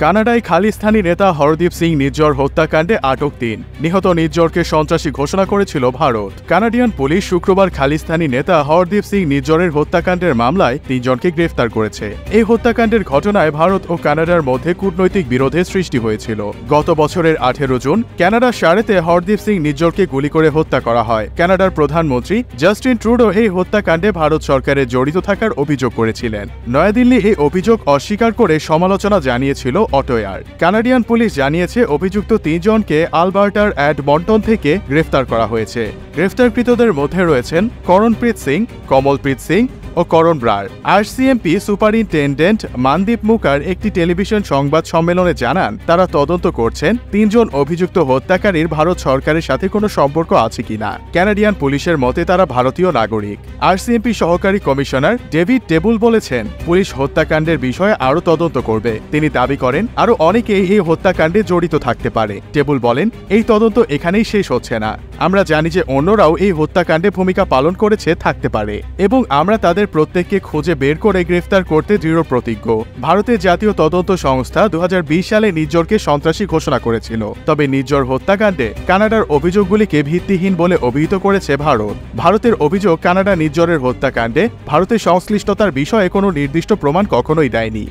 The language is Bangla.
কানাডায় খালিস্তানি নেতা হরদীপ সিং নিজ্জর হত্যাকাণ্ডে আটক ৩। নিহত নিজ্জরকে সন্ত্রাসী ঘোষণা করেছিল ভারত। কানাডিয়ান পুলিশ শুক্রবার খালিস্তানি নেতা হরদীপ সিং নিজ্জরের হত্যাকাণ্ডের মামলায় ৩ জনকে গ্রেফতার করেছে। এই হত্যাকাণ্ডের ঘটনায় ভারত ও কানাডার মধ্যে কূটনৈতিক বিরোধের সৃষ্টি হয়েছিল। গত বছরের ১৮ জুন কানাডার সারেতে হরদীপ সিং নিজ্জরকে গুলি করে হত্যা করা হয়। কানাডার প্রধানমন্ত্রী জাস্টিন ট্রুডো এই হত্যাকাণ্ডে ভারত সরকারের জড়িত থাকার অভিযোগ করেছিলেন। নয়াদিল্লি এই অভিযোগ অস্বীকার করে সমালোচনা জানিয়েছিল অটোয়ার। কানাডিয়ান পুলিশ জানিয়েছে অভিযুক্ত ৩ জনকে আলবার্টার এডমন্টন থেকে গ্রেফতার করা হয়েছে। গ্রেফতারকৃতদের মধ্যে রয়েছেন করণপ্রীত সিং, কমলপ্রীত সিং ও করণ ব্রার। আরসিএমপি সুপারিনটেন্ডেন্ট মানদীপ মুকার একটি টেলিভিশন সংবাদ সম্মেলনে জানান, তারা তদন্ত করছেন ৩ জন অভিযুক্ত হত্যাকারীর ভারত সরকারের সাথে কোনো সম্পর্ক আছে কিনা। কানাডিয়ান পুলিশের মতে তারা ভারতীয় নাগরিক। আরসিএমপি সহকারী কমিশনার ডেভিড টেবুল বলেছেন, পুলিশ হত্যাকাণ্ডের বিষয়ে আরও তদন্ত করবে। তিনি দাবি করেন আরও অনেকেই এই হত্যাকাণ্ডে জড়িত থাকতে পারে। টেবুল বলেন, এই তদন্ত এখানেই শেষ হচ্ছে না। আমরা জানি যে অন্যরাও এই হত্যাকাণ্ডে ভূমিকা পালন করেছে থাকতে পারে এবং আমরা তাদের প্রত্যেককে খুঁজে বের করে গ্রেফতার করতে দৃঢ় প্রতিজ্ঞ। ভারতের জাতীয় তদন্ত সংস্থা ২০২০ সালে নিজ্জরকে সন্ত্রাসী ঘোষণা করেছিল। তবে নিজ্জর হত্যাকাণ্ডে কানাডার অভিযোগগুলিকে ভিত্তিহীন বলে অভিহিত করেছে ভারত। ভারতের অভিযোগ, কানাডা নিজ্জরের হত্যাকাণ্ডে ভারতের সংশ্লিষ্টতার বিষয়ে কোনো নির্দিষ্ট প্রমাণ কখনোই দেয়নি।